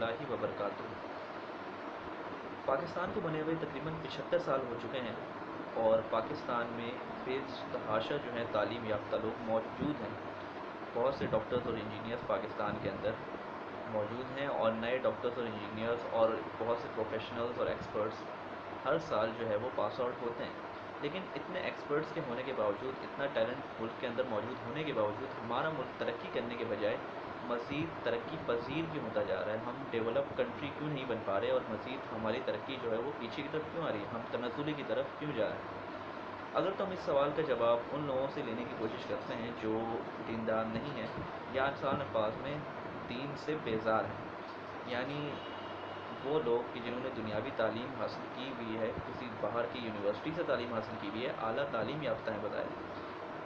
اللہ وبرکاتہ۔ پاکستان کو بنے ہوئے تقریباً 75 سال ہو چکے ہیں اور پاکستان میں بے تحاشا جو ہیں تعلیم یافتہ لوگ موجود ہیں۔ بہت سے ڈاکٹرز اور انجینئرز پاکستان کے اندر موجود ہیں اور نئے ڈاکٹرز اور انجینئرز اور بہت سے پروفیشنلز اور ایکسپرٹس ہر سال جو ہے وہ پاس آؤٹ ہوتے ہیں۔ لیکن اتنے ایکسپرٹس کے ہونے کے باوجود، اتنا ٹیلنٹ ملک کے اندر موجود ہونے کے باوجود، ہمارا ملک ترقی کرنے کے بجائے مزید ترقی پذیر کیوں ہوتا جا رہا ہے؟ ہم ڈیولپ کنٹری کیوں نہیں بن پا رہے اور مزید ہماری ترقی جو ہے وہ پیچھے کی طرف کیوں آ رہی ہے؟ ہم تنزلی کی طرف کیوں جا رہے ہیں؟ اگر تو ہم اس سوال کا جواب ان لوگوں سے لینے کی کوشش کرتے ہیں جو دیندار نہیں ہیں یا انسان افاظ میں دین سے بیزار ہیں، یعنی وہ لوگ کہ جنہوں نے دنیاوی تعلیم حاصل کی ہوئی ہے، کسی باہر کی یونیورسٹی سے تعلیم حاصل کی ہوئی ہے، اعلیٰ تعلیم یافتہ ہیں بظاہر،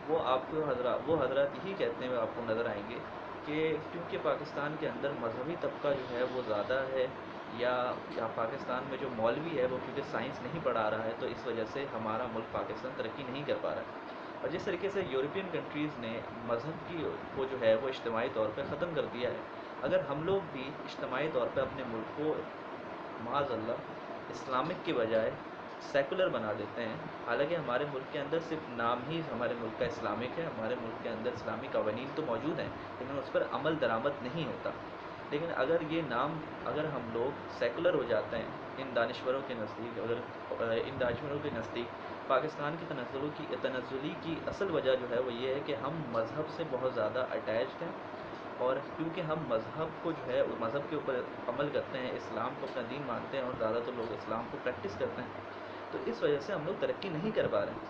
وہ حضرات یہی کہتے ہیں، آپ کو نظر آئیں گے کہ کیونکہ پاکستان کے اندر مذہبی طبقہ جو ہے وہ زیادہ ہے، یا پاکستان میں جو مولوی ہے وہ کیونکہ سائنس نہیں پڑھا رہا ہے، تو اس وجہ سے ہمارا ملک پاکستان ترقی نہیں کر پا رہا ہے۔ اور جس طریقے سے یورپین کنٹریز نے مذہب کو جو ہے وہ اجتماعی طور پہ ختم کر دیا ہے، اگر ہم لوگ بھی اجتماعی طور پہ اپنے ملک کو معاذ اللہ اسلامک کے بجائے سیکولر بنا دیتے ہیں، حالانکہ ہمارے ملک کے اندر صرف نام ہی ہمارے ملک کا اسلامک ہے، ہمارے ملک کے اندر اسلامی قوانین تو موجود ہیں لیکن اس پر عمل درآمد نہیں ہوتا۔ لیکن اگر ہم لوگ سیکولر ہو جاتے ہیں ان دانشوروں کے نزدیک پاکستان کی تنزلی کی اصل وجہ جو ہے وہ یہ ہے کہ ہم مذہب سے بہت زیادہ اٹیچڈ ہیں، اور کیونکہ ہم مذہب کو جو ہے مذہب کے اوپر عمل کرتے ہیں، اسلام کو اپنا دین مانتے ہیں اور زیادہ تر لوگ اسلام کو پریکٹس کرتے ہیں، تو اس وجہ سے ہم لوگ ترقی نہیں کر پا رہے ہیں۔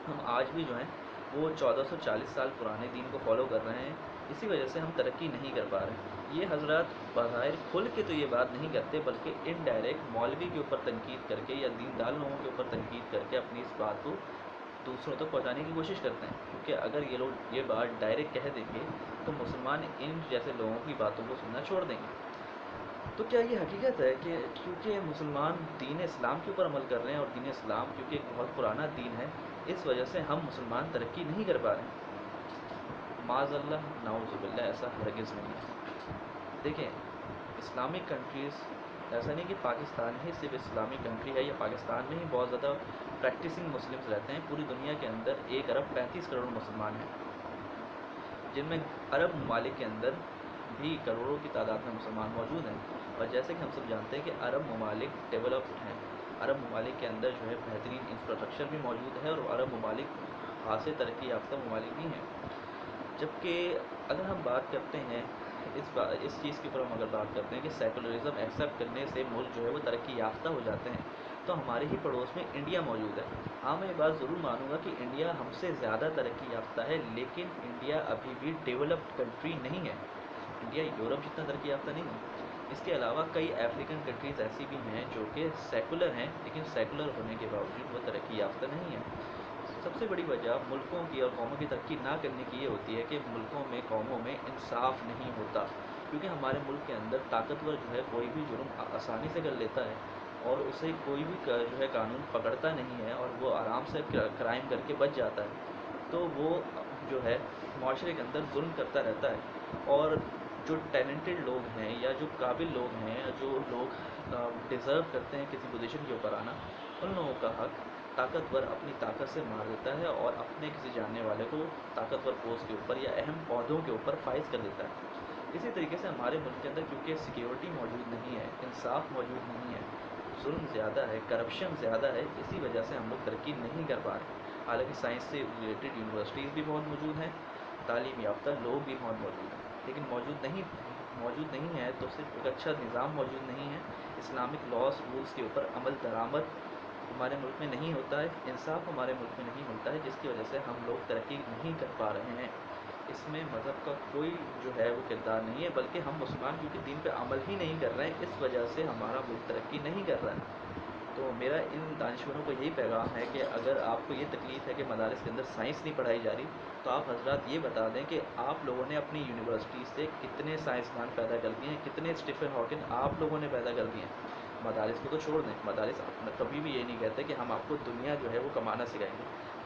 ہم آج بھی جو ہیں وہ 1440 سال پرانے دین کو فالو کر رہے ہیں، اسی وجہ سے ہم ترقی نہیں کر پا رہے ہیں۔ یہ حضرات بظاہر کھل کے تو یہ بات نہیں کرتے، بلکہ انڈائریکٹ مولوی کے اوپر تنقید کر کے یا دیندار لوگوں کے اوپر تنقید کر کے اپنی اس بات کو دوسروں تک پہنچانے کی کوشش کرتے ہیں، کیونکہ اگر یہ لوگ یہ بات ڈائریکٹ کہہ دیں گے تو مسلمان ان جیسے لوگوں کی باتوں کو سننا چھوڑ دیں گے۔ تو کیا یہ حقیقت ہے کہ کیونکہ مسلمان دین اسلام کے اوپر عمل کر رہے ہیں اور دین اسلام کیونکہ ایک بہت پرانا دین ہے، اس وجہ سے ہم مسلمان ترقی نہیں کر پا رہے ہیں؟ معاذ اللہ، نعوذ باللہ، ایسا ہرگز نہیں ہے۔ دیکھیں، اسلامک کنٹریز، ایسا نہیں کہ پاکستان ہی صرف اسلامک کنٹری ہے یا پاکستان میں ہی بہت زیادہ پریکٹسنگ مسلمز رہتے ہیں۔ پوری دنیا کے اندر 1 ارب 35 کروڑ مسلمان ہیں، جن میں عرب ممالک کے اندر بھی کروڑوں کی تعداد میں مسلمان موجود ہیں۔ اور جیسے کہ ہم سب جانتے ہیں کہ عرب ممالک ڈیولپڈ ہیں، عرب ممالک کے اندر جو ہے بہترین انفراسٹرکچر بھی موجود ہے اور عرب ممالک خاصے ترقی یافتہ ممالک بھی ہیں۔ جبکہ اگر ہم بات کرتے ہیں اس چیز کے اوپر ہم اگر بات کرتے ہیں کہ سیکولرزم ایکسیپٹ کرنے سے ملک جو ہے وہ ترقی یافتہ ہو جاتے ہیں، تو ہمارے ہی پڑوس میں انڈیا موجود ہے۔ ہاں، میں یہ بات ضرور مانوں گا کہ انڈیا ہم سے زیادہ ترقی یافتہ ہے، لیکن انڈیا ابھی بھی ڈیولپڈ کنٹری نہیں ہے۔ انڈیا یورپ جتنا ترقی یافتہ نہیں ہے۔ اس کے علاوہ کئی افریقن کنٹریز ایسی بھی ہیں جو کہ سیکولر ہیں، لیکن سیکولر ہونے کے باوجود وہ ترقی یافتہ نہیں ہیں۔ سب سے بڑی وجہ ملکوں کی اور قوموں کی ترقی نہ کرنے کی یہ ہوتی ہے کہ ملکوں میں، قوموں میں انصاف نہیں ہوتا، کیونکہ ہمارے ملک کے اندر طاقتور جو ہے کوئی بھی جرم آسانی سے کر لیتا ہے اور اسے کوئی بھی جو ہے قانون پکڑتا نہیں ہے اور وہ آرام سے کرائم کر کے بچ جاتا ہے، تو وہ جو ہے معاشرے کے اندر ظلم کرتا رہتا ہے۔ اور جو ٹیلنٹڈ لوگ ہیں یا جو قابل لوگ ہیں، جو لوگ ڈیزرو کرتے ہیں کسی پوزیشن کے اوپر آنا، ان لوگوں کا حق طاقتور اپنی طاقت سے مار دیتا ہے اور اپنے کسی جاننے والے کو طاقتور پوسٹ کے اوپر یا اہم عہدوں کے اوپر فائز کر دیتا ہے۔ اسی طریقے سے ہمارے ملک کے اندر کیونکہ سیکیورٹی موجود نہیں ہے، انصاف موجود نہیں ہے، ظلم زیادہ ہے، کرپشن زیادہ ہے، اسی وجہ سے ہم لوگ ترقی نہیں کر پا رہے۔ حالانکہ سائنس سے ریلیٹڈ یونیورسٹیز بھی بہت موجود ہیں، تعلیم یافتہ لوگ بھی بہت موجود ہیں، لیکن موجود نہیں ہے تو صرف ایک اچھا نظام موجود نہیں ہے، اسلامک لاس رولز کے اوپر عمل درآمد ہمارے ملک میں نہیں ہوتا ہے، انصاف ہمارے ملک میں نہیں ملتا ہے، جس کی وجہ سے ہم لوگ ترقی نہیں کر پا رہے ہیں۔ اس میں مذہب کا کوئی جو ہے وہ کردار نہیں ہے، بلکہ ہم مسلمان کیونکہ دین پہ عمل ہی نہیں کر رہے ہیں، اس وجہ سے ہمارا ملک ترقی نہیں کر رہا ہے۔ تو میرا ان دانشوروں کو یہی پیغام ہے کہ اگر آپ کو یہ تکلیف ہے کہ مدارس کے اندر سائنس نہیں پڑھائی جا رہی، تو آپ حضرات یہ بتا دیں کہ آپ لوگوں نے اپنی یونیورسٹی سے کتنے سائنسدان پیدا کر دیے ہیں، کتنے اسٹیفن ہاکنگ آپ لوگوں نے پیدا کر دیے ہیں۔ مدارس کو تو چھوڑ دیں، مدارس کبھی بھی یہ نہیں کہتے کہ ہم آپ کو دنیا جو ہے وہ کمانا سکھائیں گے۔